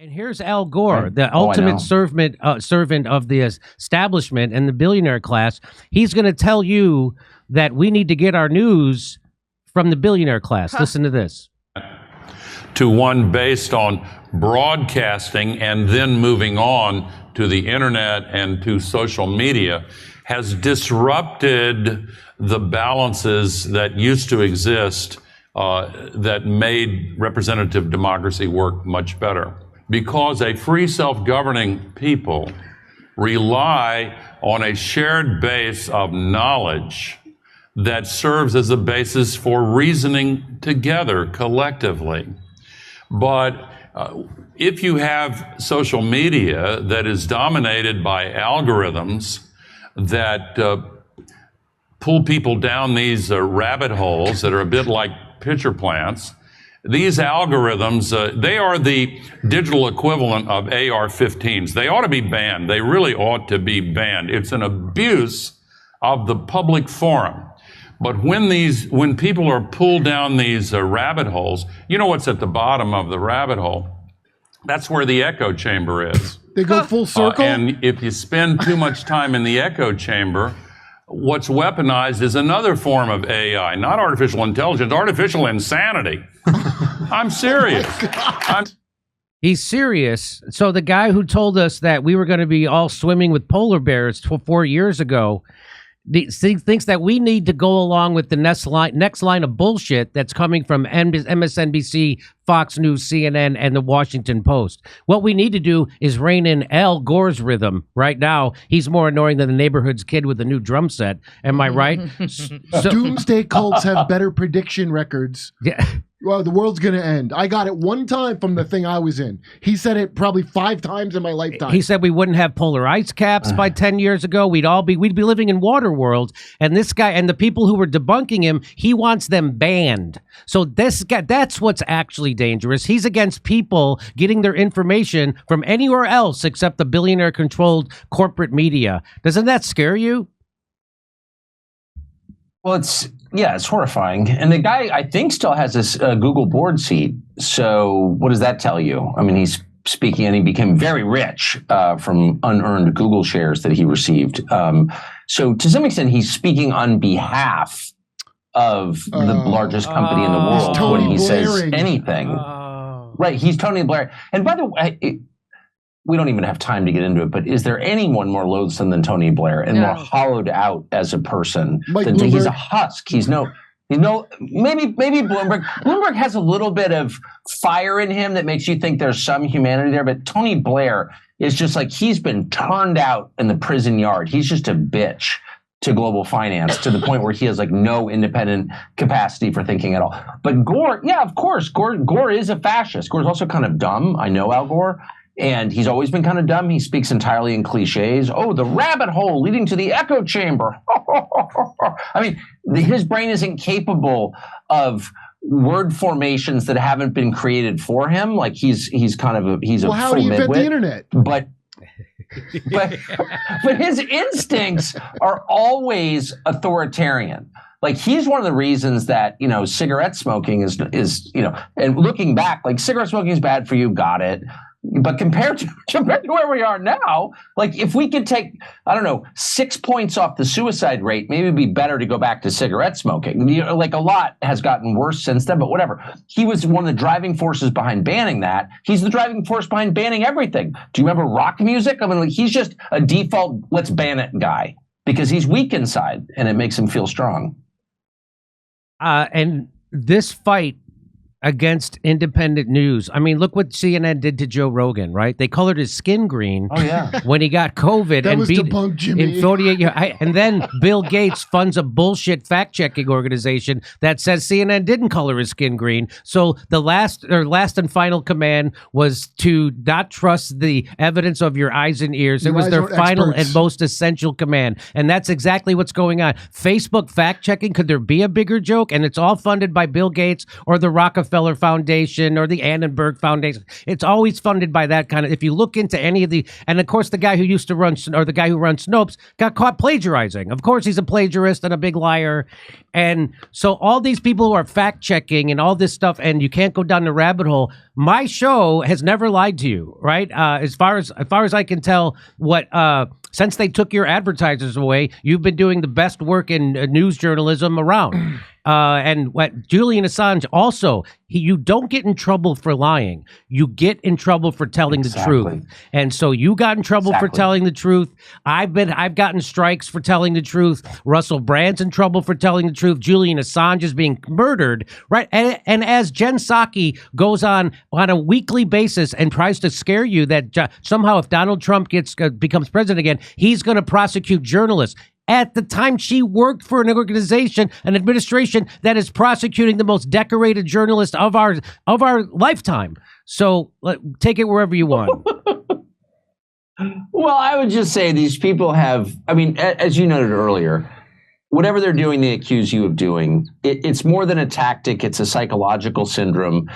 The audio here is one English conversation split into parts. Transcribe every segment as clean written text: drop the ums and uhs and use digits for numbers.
And here's Al Gore, Right. the ultimate servant of the establishment and the billionaire class. He's going to tell you that we need to get our news from the billionaire class. Listen to this. To one based on broadcasting and then moving on to the internet and to social media has disrupted the balances that used to exist that made representative democracy work much better. Because a free self-governing people rely on a shared base of knowledge that serves as a basis for reasoning together collectively. But if you have social media that is dominated by algorithms that pull people down these rabbit holes that are a bit like pitcher plants, these algorithms, they are the digital equivalent of AR-15s. They ought to be banned. They really ought to be banned. It's an abuse of the public forum. But when people are pulled down these rabbit holes, you know what's at the bottom of the rabbit hole? That's where the echo chamber is. They go full circle? And if you spend too much time in the echo chamber, what's weaponized is another form of AI, not artificial intelligence, artificial insanity. I'm serious. He's serious. So the guy who told us that we were going to be all swimming with polar bears 4 years ago thinks that we need to go along with the next line of bullshit that's coming from MSNBC, Fox News, CNN, and the Washington Post. What we need to do is rein in Al Gore's rhythm. Right now, he's more annoying than the neighborhood's kid with a new drum set. Am I right? Doomsday cults have better prediction records. Yeah. Well, the world's going to end. I got it one time from the thing I was in. He said it probably 5 times in my lifetime. He said we wouldn't have polar ice caps by 10 years ago. We'd be living in water world. And this guy and the people who were debunking him, he wants them banned. So this guy, that's what's actually dangerous. He's against people getting their information from anywhere else except the billionaire controlled corporate media. Doesn't that scare you? Well, it's horrifying. And the guy, I think, still has this Google board seat. So what does that tell you? I mean, he's speaking and he became very rich from unearned Google shares that he received. So to some extent, he's speaking on behalf of the largest company in the world when he says anything. Right, he's Tony Blair. And by the way, we don't even have time to get into it, but is there anyone more loathsome than Tony Blair and more hollowed out as a person? He's a husk. Maybe Bloomberg. Bloomberg has a little bit of fire in him that makes you think there's some humanity there, but Tony Blair is just like he's been turned out in the prison yard. He's just a bitch to global finance to the point where he has like no independent capacity for thinking at all. But Gore, yeah, of course, Gore is a fascist. Gore's also kind of dumb. I know Al Gore. And he's always been kind of dumb. He speaks entirely in cliches. Oh, the rabbit hole leading to the echo chamber. I mean, his brain isn't capable of word formations that haven't been created for him. Like he's a full midwit. Well, how do you invent the internet? But his instincts are always authoritarian. Like he's one of the reasons that, cigarette smoking is, and looking back, like cigarette smoking is bad for you. Got it. But compared to where we are now, like if we could take, 6 points off the suicide rate, maybe it'd be better to go back to cigarette smoking. Like a lot has gotten worse since then, but whatever. He was one of the driving forces behind banning that. He's the driving force behind banning everything. Do you remember rock music? I mean, like he's just a default, let's ban it guy because he's weak inside and it makes him feel strong. And this fight against independent news. I mean, look what CNN did to Joe Rogan, right? They colored his skin green when he got COVID and beat debunked Jimmy. in 48 years. And then Bill Gates funds a bullshit fact-checking organization that says CNN didn't color his skin green. So the last and final command was to not trust the evidence of your eyes and ears. It was their final and most essential command. And that's exactly what's going on. Facebook fact-checking, could there be a bigger joke? And it's all funded by Bill Gates or the Rockefeller Rockefeller Foundation or the Annenberg Foundation. It's always funded by that kind of. If you look into any of the, and of course the guy who used to run, or the guy who runs Snopes, got caught plagiarizing. Of course he's a plagiarist and a big liar. And so all these people who are fact checking and all this stuff, and you can't go down the rabbit hole. My show has never lied to you, right? As far as I can tell, since they took your advertisers away, you've been doing the best work in news journalism around. And what Julian Assange also, you don't get in trouble for lying. You get in trouble for telling the truth. And so you got in trouble for telling the truth. I've gotten strikes for telling the truth. Russell Brand's in trouble for telling the truth. Julian Assange is being murdered, right? And as Jen Psaki goes on a weekly basis and tries to scare you that somehow if Donald Trump becomes president again, he's going to prosecute journalists. At the time, she worked for an organization, an administration that is prosecuting the most decorated journalist of our lifetime. So take it wherever you want. Well, I would just say these people have, I mean, as you noted earlier, whatever they're doing, they accuse you of doing. It's more than a tactic. It's a psychological syndrome.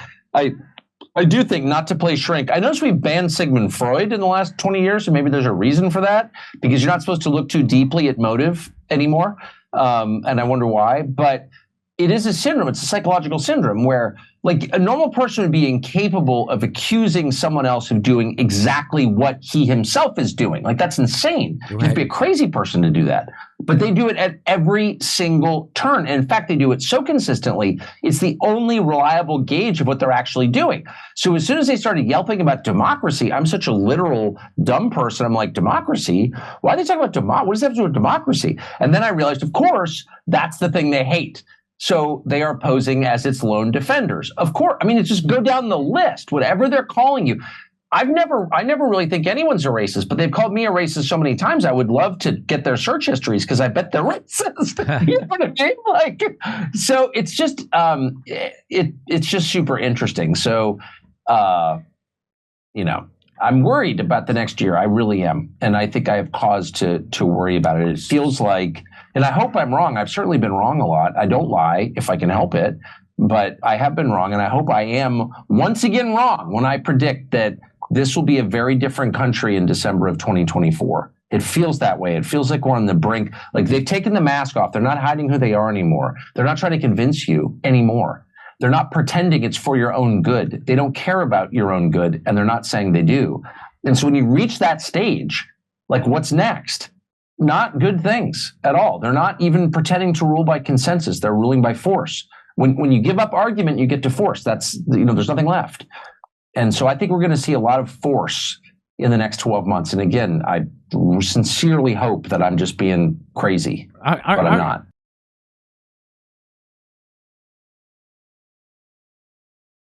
I do think, not to play shrink, I noticed we've banned Sigmund Freud in the last 20 years, and maybe there's a reason for that, because you're not supposed to look too deeply at motive anymore, and I wonder why. But it is a syndrome. It's a psychological syndrome where, like, a normal person would be incapable of accusing someone else of doing exactly what he himself is doing. Like, that's insane. Right. You have to be a crazy person to do that. But they do it at every single turn. And in fact, they do it so consistently, it's the only reliable gauge of what they're actually doing. So as soon as they started yelping about democracy, I'm such a literal dumb person. I'm like, democracy? Why are they talking about democracy? What does that have to do with democracy? And then I realized, of course, that's the thing they hate. So they are posing as its lone defenders. Of course, I mean, it's just go down the list, whatever they're calling you. I never really think anyone's a racist, but they've called me a racist so many times. I would love to get their search histories because I bet they're racist. You know what I mean? Like, so it's just it's just super interesting. So, you know, I'm worried about the next year. I really am, and I think I have cause to worry about it. It feels like. And I hope I'm wrong. I've certainly been wrong a lot. I don't lie if I can help it, but I have been wrong. And I hope I am once again wrong when I predict that this will be a very different country in December of 2024. It feels that way. It feels like we're on the brink. Like they've taken the mask off. They're not hiding who they are anymore. They're not trying to convince you anymore. They're not pretending it's for your own good. They don't care about your own good, and they're not saying they do. And so when you reach that stage, like what's next? Not good things at all. They're not even pretending to rule by consensus. They're ruling by force. When you give up argument, you get to force. That's, you know, there's nothing left. And so I think we're going to see a lot of force in the next 12 months. And again, I sincerely hope that I'm just being crazy, but I'm not.